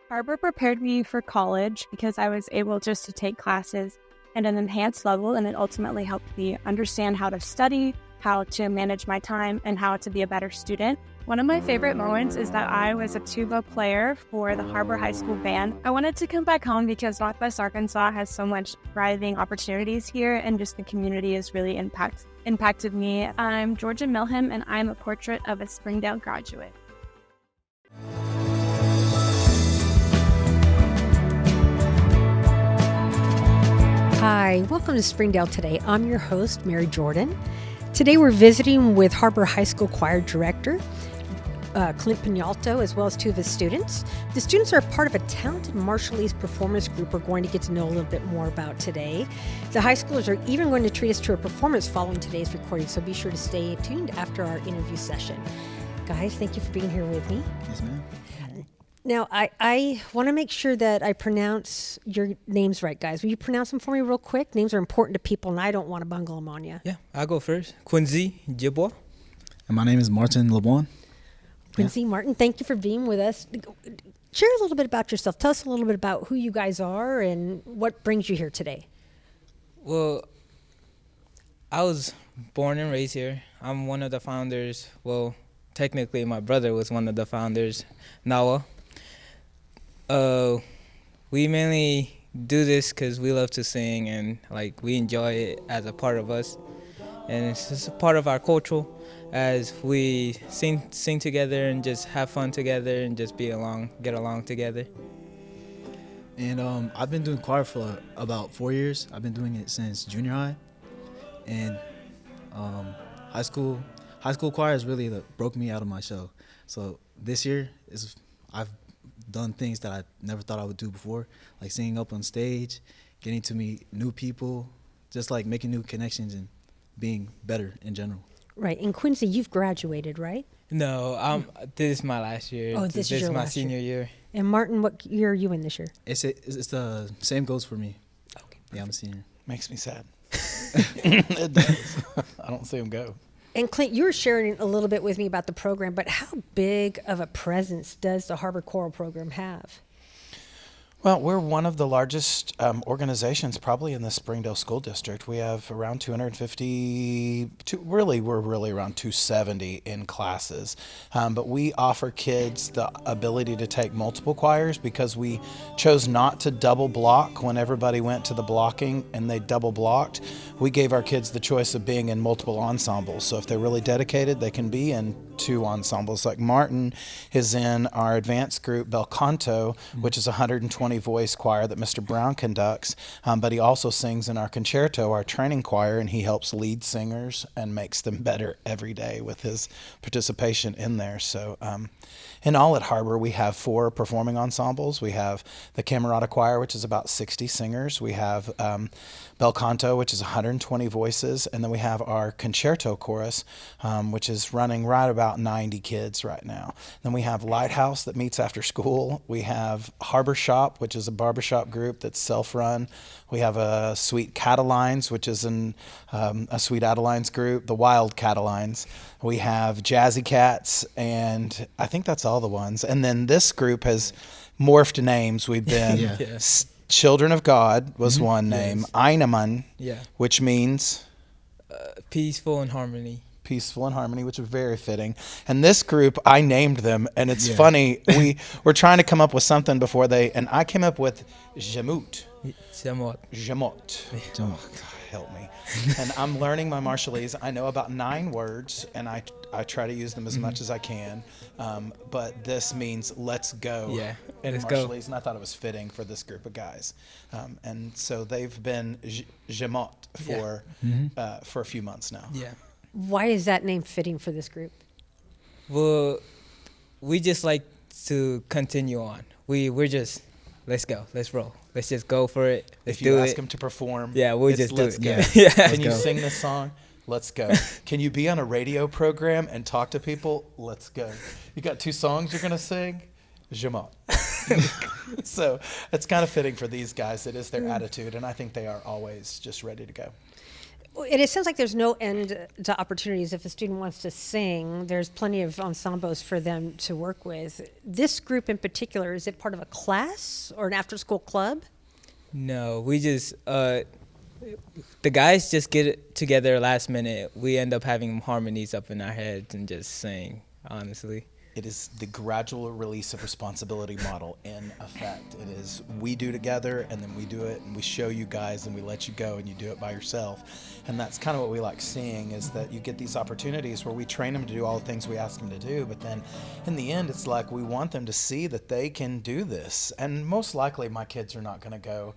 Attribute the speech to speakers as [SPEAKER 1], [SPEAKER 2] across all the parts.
[SPEAKER 1] Har-Ber prepared me for college because I was able just to take classes at an enhanced level, and it ultimately helped me understand how to study, how to manage my time, and how to be a better student. One of my favorite moments is that I was a tuba player for the Har-Ber High School band. I wanted to come back home because Northwest Arkansas has so much thriving opportunities here, and just the community has really impacted me. I'm Georgia Milham, and I'm a portrait of a Springdale graduate.
[SPEAKER 2] Hi, welcome to Springdale Today. I'm your host, Mary Jordan. Today we're visiting with Har-Ber High School Choir Director, Clint Pianalto, as well as two of his students. The students are part of a talented Marshallese performance group we're going to get to know a little bit more about today. The high schoolers are even going to treat us to a performance following today's recording, so be sure to stay tuned after our interview session. Guys, thank you for being here with me.
[SPEAKER 3] Yes, ma'am.
[SPEAKER 2] Now, I want to make sure that I pronounce your names right, guys. Will you pronounce them for me real quick? Names are important to people, and I don't want to bungle them on you.
[SPEAKER 4] Yeah, I'll go first. Quinzy, Jibbaw.
[SPEAKER 3] And my name is Martin Labuon.
[SPEAKER 2] Quincy, yeah. Martin, thank you for being with us. Share a little bit about yourself. Tell us a little bit about who you guys are and what brings you here today.
[SPEAKER 4] Well, I was born and raised here. I'm one of the founders. Well, technically, my brother was one of the founders, Nawa. We mainly do this because we love to sing and we enjoy it as a part of us, and it's just a part of our culture as we sing together and just have fun together and just get along together.
[SPEAKER 3] And I've been doing choir for about 4 years. I've been doing it since junior high, and high school choir is really broke me out of my shell. So this year I've done things that I never thought I would do before, like singing up on stage, getting to meet new people, just like making new connections and being better in general.
[SPEAKER 2] Right. And Quincy, you've graduated, right?
[SPEAKER 4] No, this is my last year.
[SPEAKER 2] Oh, this is your
[SPEAKER 4] my
[SPEAKER 2] last
[SPEAKER 4] senior year.
[SPEAKER 2] And Martin, what year are you in this year?
[SPEAKER 3] It's the same goes for me.
[SPEAKER 2] Okay.
[SPEAKER 3] Yeah, I'm a senior.
[SPEAKER 5] Makes me sad. It does. I don't see him go.
[SPEAKER 2] And Clint, you were sharing a little bit with me about the program, but how big of a presence does the Har-Ber Choral program have?
[SPEAKER 5] Well, we're one of the largest organizations probably in the Springdale School District. We have around 250, we're really around 270 in classes. But we offer kids the ability to take multiple choirs because we chose not to double block when everybody went to the blocking and they double blocked. We gave our kids the choice of being in multiple ensembles. So if they're really dedicated, they can be in 2 ensembles. Like Martin is in our advanced group, Bel Canto, which is a 120 voice choir that Mr. Brown conducts, but he also sings in our concerto, our training choir, and he helps lead singers and makes them better every day with his participation in there. So in all at Har-Ber, we have 4 performing ensembles. We have the Camerata Choir, which is about 60 singers. We have Bel Canto, which is 120 voices, and then we have our concerto chorus, which is running right about 90 kids right now. Then we have Lighthouse that meets after school. We have Har-Ber Shop, which is a barbershop group that's self-run. We have a Sweet Catalines, which is a Sweet Adelines group, the Wild Catalines. We have Jazzy Cats, and I think that's all the ones. And then this group has morphed names. We've been Children of God was one name. Yes. Einaman, which means
[SPEAKER 4] peaceful and harmony.
[SPEAKER 5] Peaceful and harmony, which is very fitting. And this group, I named them, and it's funny. We were trying to come up with something before and I came up with Jamut. Jamot. Oh, help me. And I'm learning my Marshallese. I know about 9 words, and I try to use them as much as I can. But this means let's go.
[SPEAKER 4] Yeah,
[SPEAKER 5] in
[SPEAKER 4] let's
[SPEAKER 5] Marshallese,
[SPEAKER 4] go.
[SPEAKER 5] And I thought it was fitting for this group of guys. And so they've been Jamot for a few months now.
[SPEAKER 4] Yeah.
[SPEAKER 2] Why is that name fitting for this group?
[SPEAKER 4] Well, we just like to continue on. We're just, let's go, let's roll. Let's just go for it. Let's
[SPEAKER 5] if you
[SPEAKER 4] do
[SPEAKER 5] ask
[SPEAKER 4] it.
[SPEAKER 5] them to perform,
[SPEAKER 4] we'll just do
[SPEAKER 5] let's
[SPEAKER 4] it.
[SPEAKER 5] Go.
[SPEAKER 4] Yeah.
[SPEAKER 5] Can you sing this song? Let's go. Can you be on a radio program and talk to people? Let's go. You got 2 songs you're going to sing? Jamot. So it's kind of fitting for these guys. It is their attitude, and I think they are always just ready to go.
[SPEAKER 2] And it sounds like there's no end to opportunities. If a student wants to sing, there's plenty of ensembles for them to work with. This group in particular, is it part of a class or an after-school club?
[SPEAKER 4] No, we just the guys just get it together last minute. We end up having harmonies up in our heads and just sing, honestly.
[SPEAKER 5] It is the gradual release of responsibility model in effect. It is we do together, and then we do it, and we show you guys, and we let you go, and you do it by yourself. And that's kind of what we like seeing, is that you get these opportunities where we train them to do all the things we ask them to do, but then in the end, it's like we want them to see that they can do this. And most likely my kids are not going to go.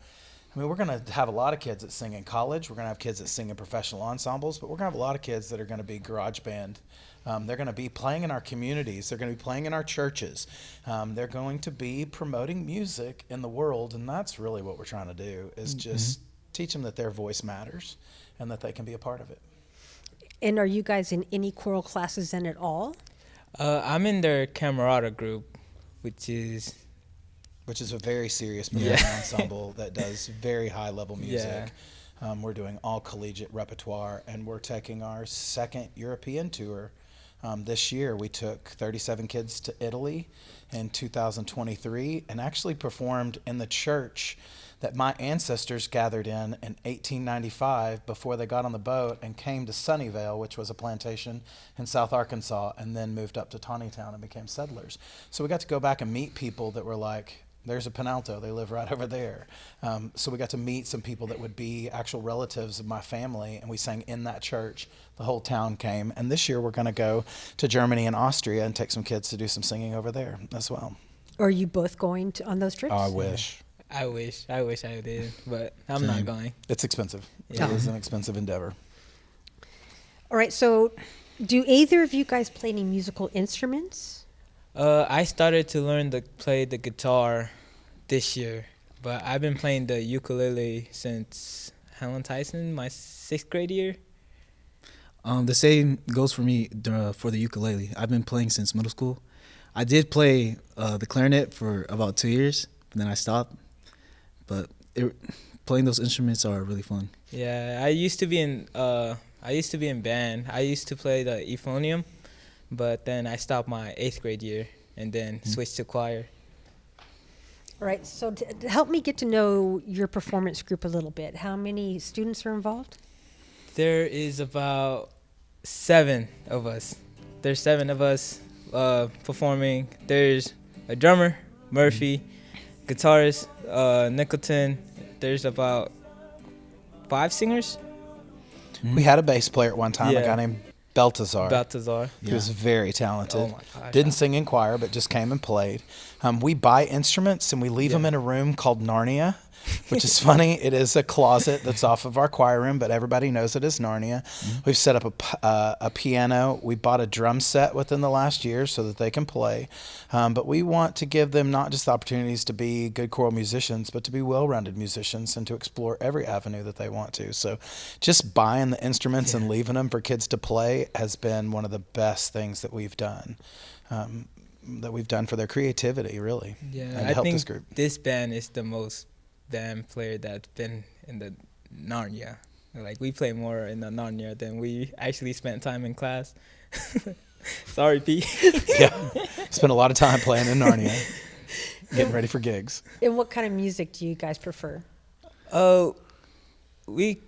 [SPEAKER 5] I mean, we're going to have a lot of kids that sing in college. We're going to have kids that sing in professional ensembles, but we're going to have a lot of kids that are going to be garage band. They're going to be playing in our communities. They're going to be playing in our churches. They're going to be promoting music in the world, and that's really what we're trying to do, is just teach them that their voice matters and that they can be a part of it.
[SPEAKER 2] And are you guys in any choral classes then at all?
[SPEAKER 4] I'm in their camerata group, which is
[SPEAKER 5] a very serious performing ensemble that does very high-level music.
[SPEAKER 4] Yeah.
[SPEAKER 5] We're doing all collegiate repertoire, and we're taking our second European tour. This year, we took 37 kids to Italy in 2023 and actually performed in the church that my ancestors gathered in 1895 before they got on the boat and came to Sunnyvale, which was a plantation in South Arkansas, and then moved up to Taneytown and became settlers. So we got to go back and meet people that were like, there's a Pianalto, they live right over there. So we got to meet some people that would be actual relatives of my family, and we sang in that church. The whole town came. And this year we're going to go to Germany and Austria and take some kids to do some singing over there as well.
[SPEAKER 2] Are you both going on those trips?
[SPEAKER 5] Oh, I wish.
[SPEAKER 4] I wish I did, but I'm not going.
[SPEAKER 5] It's expensive.
[SPEAKER 4] Yeah.
[SPEAKER 5] It is an expensive endeavor.
[SPEAKER 2] All right, so do either of you guys play any musical instruments?
[SPEAKER 4] I started to learn to play the guitar this year, but I've been playing the ukulele since Helen Tyson, my 6th grade year.
[SPEAKER 3] The same goes for me for the ukulele. I've been playing since middle school. I did play the clarinet for about 2 years, but then I stopped. But playing those instruments are really fun.
[SPEAKER 4] Yeah, I used to be in band. I used to play the euphonium, but then I stopped my 8th grade year and then switched to choir.
[SPEAKER 2] All right, so to help me get to know your performance group a little bit, how many students are involved?
[SPEAKER 4] There is about 7 of us. There's 7 of us performing. There's a drummer, Merphy, guitarist, Nicleton. There's about 5 singers.
[SPEAKER 5] We had a bass player at one time, a guy named Baltazar. He was very talented.
[SPEAKER 4] Oh my gosh.
[SPEAKER 5] Didn't sing in choir, but just came and played. We buy instruments and we leave them in a room called Narnia, which is funny. It is a closet that's off of our choir room, but everybody knows it as Narnia. We've set up a piano. We bought a drum set within the last year so that they can play. But we want to give them not just the opportunities to be good choral musicians, but to be well-rounded musicians and to explore every avenue that they want to. So just buying the instruments and leaving them for kids to play has been one of the best things that we've done. For their creativity, really.
[SPEAKER 4] Yeah,
[SPEAKER 5] and
[SPEAKER 4] I
[SPEAKER 5] help
[SPEAKER 4] think
[SPEAKER 5] this group.
[SPEAKER 4] this band is the most band player that's been in the Narnia. Like, we play more in the Narnia than we actually spent time in class. Sorry, P.
[SPEAKER 5] Yeah, spent a lot of time playing in Narnia, getting ready for gigs.
[SPEAKER 2] And what kind of music do you guys prefer?
[SPEAKER 4] We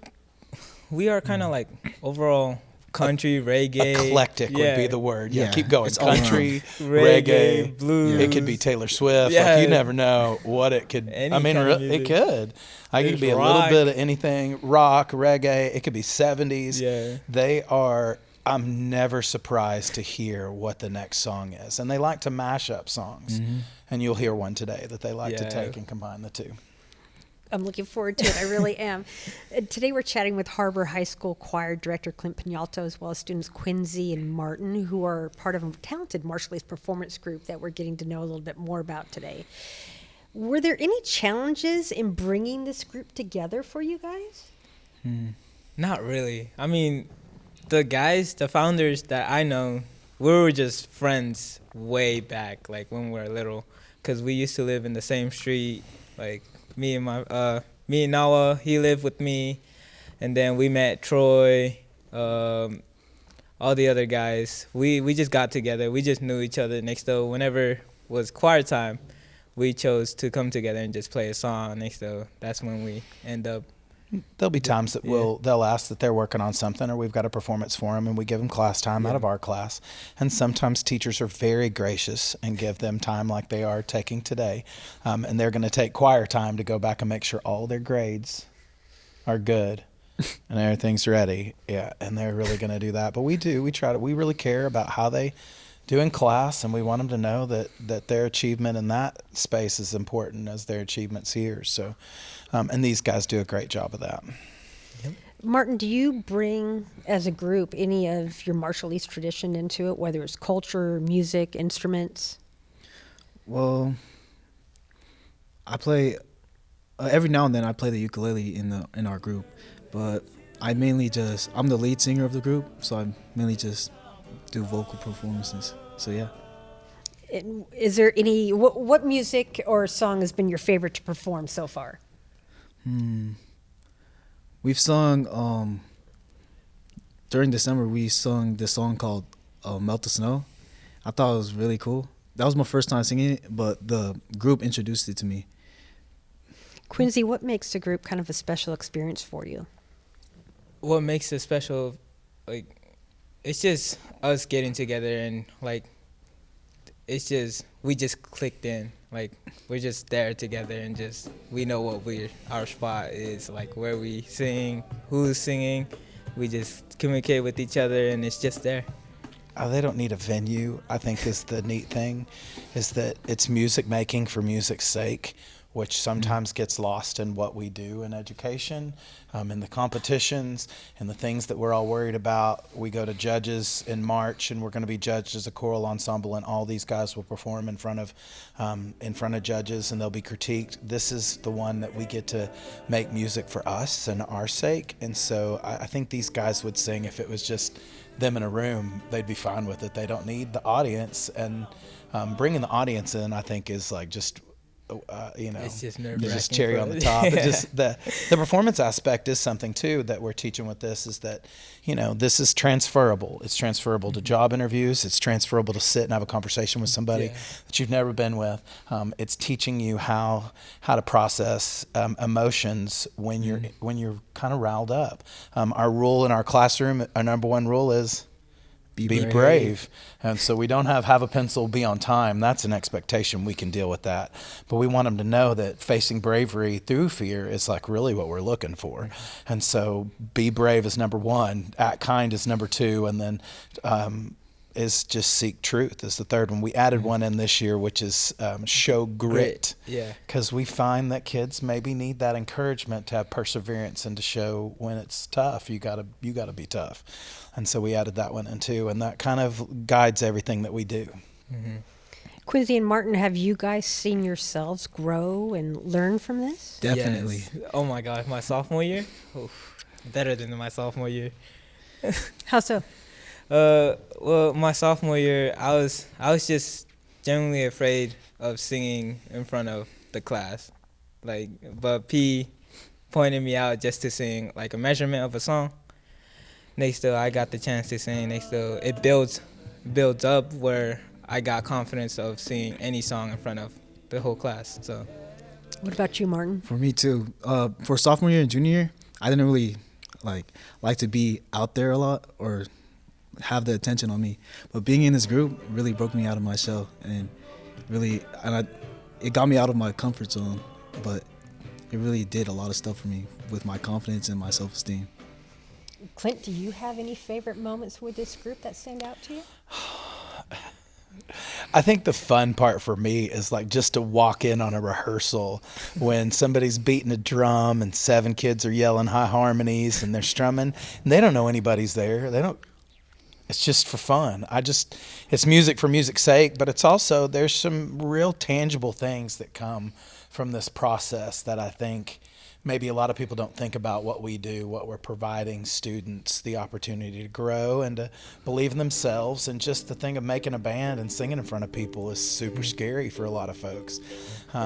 [SPEAKER 4] are kind of like overall country, reggae.
[SPEAKER 5] Eclectic would be the word. Yeah, keep going.
[SPEAKER 3] It's all
[SPEAKER 5] Country,
[SPEAKER 4] reggae,
[SPEAKER 5] reggae,
[SPEAKER 4] blues.
[SPEAKER 5] It could be Taylor Swift.
[SPEAKER 4] Yeah.
[SPEAKER 5] Like, you never know what it could.
[SPEAKER 4] Any
[SPEAKER 5] I mean,
[SPEAKER 4] kind of
[SPEAKER 5] it
[SPEAKER 4] music.
[SPEAKER 5] could. It could be a little
[SPEAKER 4] rock.
[SPEAKER 5] bit of anything. Rock, reggae. It could be 70s.
[SPEAKER 4] Yeah.
[SPEAKER 5] They are. I'm never surprised to hear what the next song is, and they like to mash up songs. And you'll hear one today that they like to take and combine the two.
[SPEAKER 2] I'm looking forward to it. I really am. Today we're chatting with Har-Ber High School Choir Director Clint Pianalto, as well as students Quinzy and Martin, who are part of a talented Marshallese performance group that we're getting to know a little bit more about today. Were there any challenges in bringing this group together for you guys?
[SPEAKER 4] Not really. I mean, the founders that I know, we were just friends way back, like when we were little, because we used to live in the same street. Like, me and Nawa, he lived with me, and then we met Troy, all the other guys. We just got together. We just knew each other. Next though, whenever was choir time, we chose to come together and just play a song. Next though, that's when we end up.
[SPEAKER 5] There'll be times that they'll ask that they're working on something, or we've got a performance for them, and we give them class time out of our class. And sometimes teachers are very gracious and give them time like they are taking today. And they're going to take choir time to go back and make sure all their grades are good and everything's ready. Yeah, and they're really going to do that. But we really care about how they do in class, and we want them to know that their achievement in that space is important as their achievements here. So, and these guys do a great job of that.
[SPEAKER 2] Martin, do you bring, as a group, any of your Marshallese tradition into it, whether it's culture, music, instruments?
[SPEAKER 3] Well, I play every now and then. I play the ukulele in our group, but I'm the lead singer of the group, so I mainly just do vocal performances. So yeah.
[SPEAKER 2] Is there any what music or song has been your favorite to perform so far?
[SPEAKER 3] We've sung during December. We sung this song called "Melt the Snow." I thought it was really cool. That was my first time singing it, but the group introduced it to me.
[SPEAKER 2] Quinzy, what makes the group kind of a special experience for you?
[SPEAKER 4] What makes it special, like, it's just us getting together and like, we just clicked in. Like, we're just there together and just, we know what our spot is, like where we sing, who's singing. We just communicate with each other and it's just there.
[SPEAKER 5] They don't need a venue, I think is the neat thing, is that it's music making for music's sake, which sometimes gets lost in what we do in education, in the competitions, and the things that we're all worried about. We go to judges in March, and we're going to be judged as a choral ensemble, and all these guys will perform in front of judges, and they'll be critiqued. This is the one that we get to make music for us and our sake, and so I think these guys would sing if it was just them in a room. They'd be fine with it. They don't need the audience, and bringing the audience in, I think, is like just
[SPEAKER 4] it's just
[SPEAKER 5] just cherry on the top. But just the performance aspect is something too that we're teaching with this, is that, this is transferable. It's transferable to job interviews. It's transferable to sit and have a conversation with somebody that you've never been with. It's teaching you how to process emotions when you're kind of riled up. Our rule in our classroom, our number one rule is be brave. And so we don't have a pencil, be on time. That's an expectation. We can deal with that. But we want them to know that facing bravery through fear is like really what we're looking for. And so be brave is number one, act kind is number two, and then is just seek truth is the third one. We added one in this year, which is show grit.
[SPEAKER 4] Yeah.
[SPEAKER 5] Because we find that kids maybe need that encouragement to have perseverance and to show when it's tough, you gotta be tough. And so we added that one in too, and that kind of guides everything that we do.
[SPEAKER 2] Mm-hmm. Quinzy and Martin, have you guys seen yourselves grow and learn from this?
[SPEAKER 3] Definitely.
[SPEAKER 4] Yes. Oh my gosh, my sophomore year? Better than my sophomore year.
[SPEAKER 2] How so?
[SPEAKER 4] Well, my sophomore year, I was just genuinely afraid of singing in front of the class. But P pointed me out just to sing like a measurement of a song. Next though, I got the chance to sing. Next though, it builds up where I got confidence of singing any song in front of the whole class. So,
[SPEAKER 2] what about you, Martin?
[SPEAKER 3] For me too. For sophomore year and junior year, I didn't really like to be out there a lot or have the attention on me. But being in this group really broke me out of my shell and it got me out of my comfort zone. But it really did a lot of stuff for me with my confidence and my self-esteem.
[SPEAKER 2] Clint, do you have any favorite moments with this group that stand out to you?
[SPEAKER 5] I think the fun part for me is like just to walk in on a rehearsal when somebody's beating a drum and 7 kids are yelling high harmonies and they're strumming and they don't know anybody's there. It's just for fun. It's music for music's sake, but it's also, there's some real tangible things that come from this process that I think maybe a lot of people don't think about what we do, what we're providing students the opportunity to grow and to believe in themselves. And just the thing of making a band and singing in front of people is super scary for a lot of folks.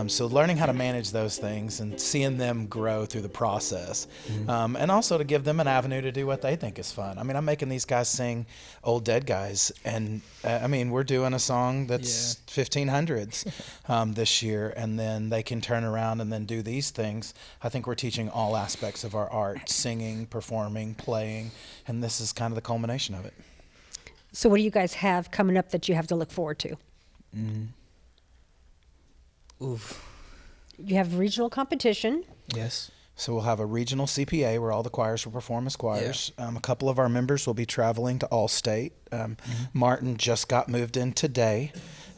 [SPEAKER 5] So learning how to manage those things and seeing them grow through the process, and also to give them an avenue to do what they think is fun. I mean, I'm making these guys sing Old Dead Guys, and I mean, we're doing a song that's 1500s this year, and then they can turn around and then do these things. I think we're teaching all aspects of our art: singing, performing, playing, and this is kind of the culmination of it.
[SPEAKER 2] So what do you guys have coming up that you have to look forward to?
[SPEAKER 4] Oof.
[SPEAKER 2] You have regional competition.
[SPEAKER 3] Yes.
[SPEAKER 5] So we'll have a regional CPA where all the choirs will perform as choirs. A couple of our members will be traveling to Allstate. Martin just got moved in today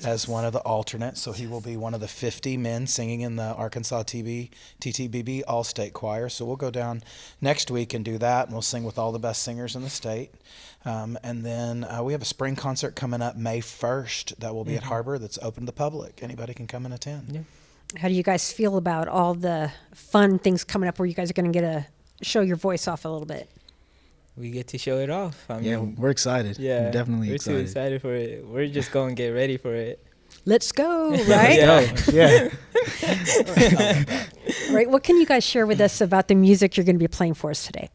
[SPEAKER 5] as one of the alternates, so he will be one of the 50 men singing in the Arkansas TTBB Allstate Choir. So we'll go down next week and do that, and we'll sing with all the best singers in the state. And then we have a spring concert coming up May 1st that will be at Har-Ber that's open to the public. Anybody can come and attend.
[SPEAKER 4] Yeah.
[SPEAKER 2] How do you guys feel about all the fun things coming up where you guys are going to get to show your voice off a little bit?
[SPEAKER 4] We get to show it off. I mean,
[SPEAKER 3] We're excited.
[SPEAKER 4] yeah,
[SPEAKER 3] We're definitely
[SPEAKER 4] we're
[SPEAKER 3] excited.
[SPEAKER 4] too excited for it. We're just going to get ready for it.
[SPEAKER 2] Let's go, right?
[SPEAKER 4] Yeah.
[SPEAKER 2] All right, what can you guys share with us about the music you're going to be playing for us today?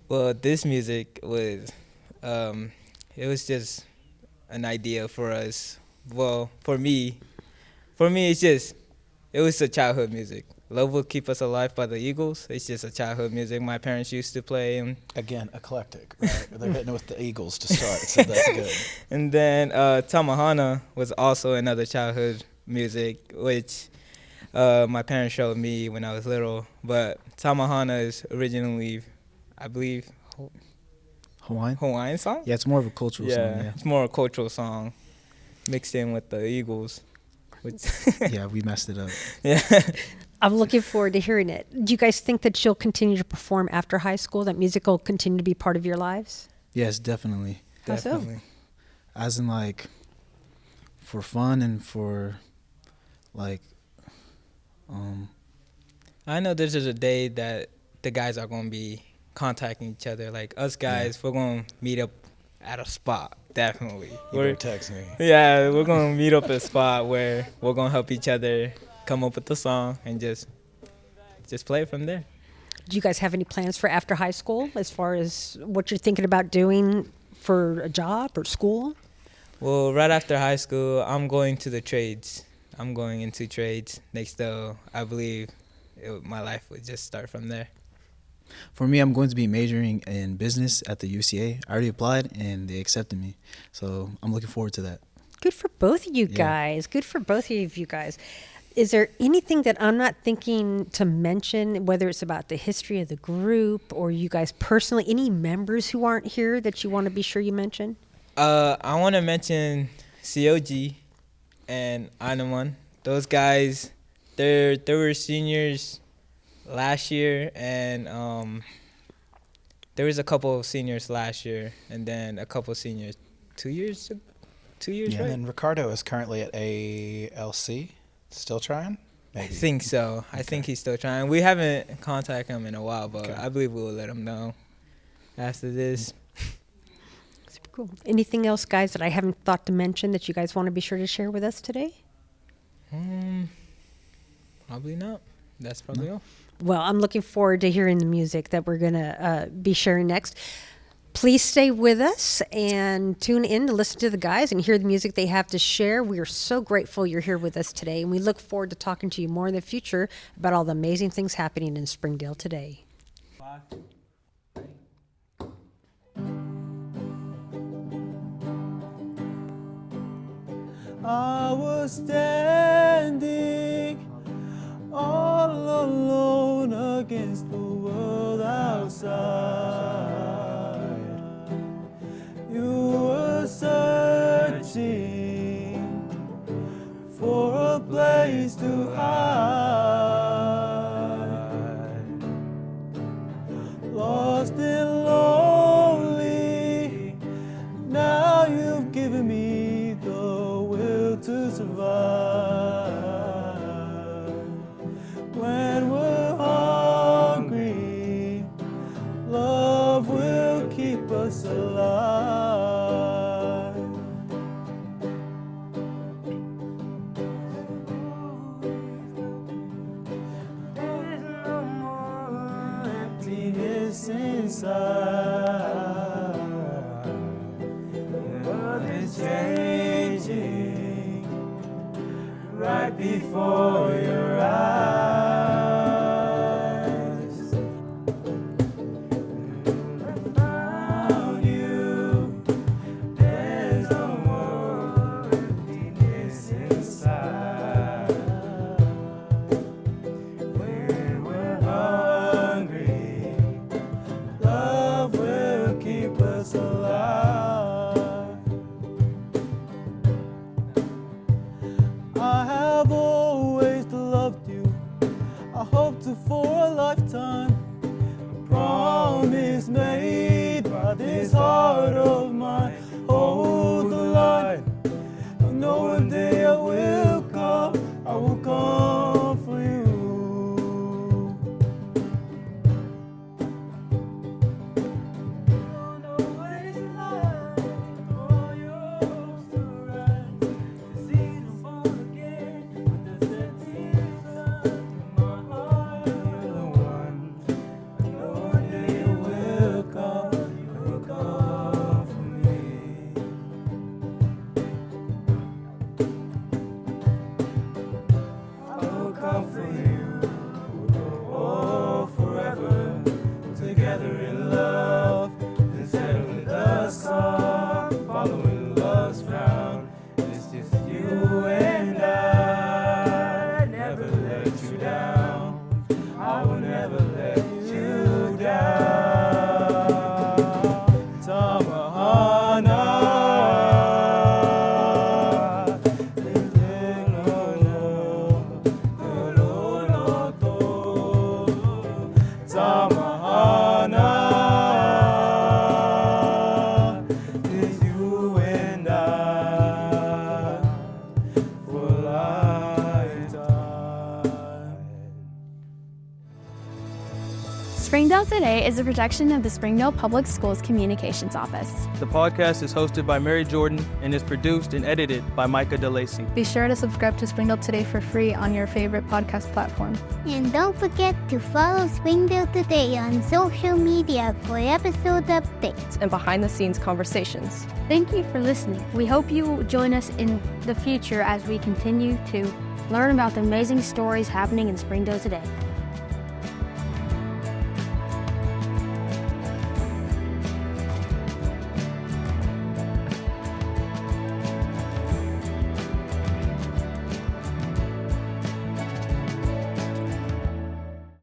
[SPEAKER 4] Well, this music was, it was just an idea for us. Well, for me, it's just, it was a childhood music. Love Will Keep Us Alive by the Eagles. It's just a childhood music my parents used to play. And
[SPEAKER 5] Again, eclectic, right? They're hitting with the Eagles to start, so that's good.
[SPEAKER 4] And then Tamahana was also another childhood music, which my parents showed me when I was little. But Tamahana is originally, I believe, Hawaiian song?
[SPEAKER 3] Yeah, it's more of a cultural song. Yeah.
[SPEAKER 4] It's more a cultural song mixed in with the Eagles. Which
[SPEAKER 3] Yeah, we messed it up.
[SPEAKER 4] Yeah.
[SPEAKER 2] I'm looking forward to hearing it. Do you guys think that you'll continue to perform after high school, that music will continue to be part of your lives?
[SPEAKER 3] Yes, definitely.
[SPEAKER 2] How so?
[SPEAKER 4] Definitely.
[SPEAKER 3] As in, like, for fun and for, like,
[SPEAKER 4] I know there's just a day that the guys are going to be contacting each other. Like us guys, we're going to meet up at a spot, definitely.
[SPEAKER 5] You better text me.
[SPEAKER 4] Yeah, we're going to meet up at a spot where we're going to help each other come up with the song and just play it from there.
[SPEAKER 2] Do you guys have any plans for after high school as far as what you're thinking about doing for a job or school?
[SPEAKER 4] Well, right after high school, I'm going to the trades. I'm going into trades next, though. I believe my life would just start from there.
[SPEAKER 3] For me, I'm going to be majoring in business at the UCA. I already applied, and they accepted me. So I'm looking forward to that.
[SPEAKER 2] Good for both of you guys. Good for both of you guys. Is there anything that I'm not thinking to mention, whether it's about the history of the group or you guys personally, any members who aren't here that you want to be sure you mention?
[SPEAKER 4] I want to mention COG and Anaman. Those guys, they were seniors last year, and there was a couple of seniors last year, and then a couple of seniors 2 years,
[SPEAKER 5] Yeah,
[SPEAKER 4] right?
[SPEAKER 5] and then Ricardo is currently at ALC, still trying? Maybe.
[SPEAKER 4] I think so. I think he's still trying. We haven't contacted him in a while, but I believe we'll let him know after this.
[SPEAKER 2] Super cool. Anything else, guys, that I haven't thought to mention that you guys want to be sure to share with us today?
[SPEAKER 4] Probably not. That's probably all.
[SPEAKER 2] Well, I'm looking forward to hearing the music that we're going to be sharing next. Please stay with us and tune in to listen to the guys and hear the music they have to share. We are so grateful you're here with us today, and we look forward to talking to you more in the future about all the amazing things happening in Springdale today.
[SPEAKER 6] I was standing all alone against the world outside. You were searching for a place to hide. Lost and lonely, now you've given me the will to survive. changing right before your eyes. I found you. There's no more emptiness inside. When we're hungry, love will keep us alive. I have always loved you. I hoped for a lifetime. A promise made by this heart of mine. Hold the line. I know one day I will come for you. Don't know what it's like for your hopes to rise, to see them fall again, but the tears come to my heart. You're the one. I know one day you will come for me. I will come for you. Oh, forever, together in love, then settling the song, following love's round. It's just you and I. Never let you down. I will never let you down. Tamahana. Tamahana is you and I for a lifetime.
[SPEAKER 7] Springdale Today is a production of the Springdale Public Schools Communications Office.
[SPEAKER 8] The podcast is hosted by Mary Jordan and is produced and edited by Micah DeLacy.
[SPEAKER 9] Be sure to subscribe to Springdale Today for free on your favorite podcast platform.
[SPEAKER 10] And don't forget to follow Springdale Today on social media for episode updates
[SPEAKER 11] and behind-the-scenes conversations.
[SPEAKER 1] Thank you for listening. We hope you will join us in the future as we continue to learn about the amazing stories happening in Springdale today.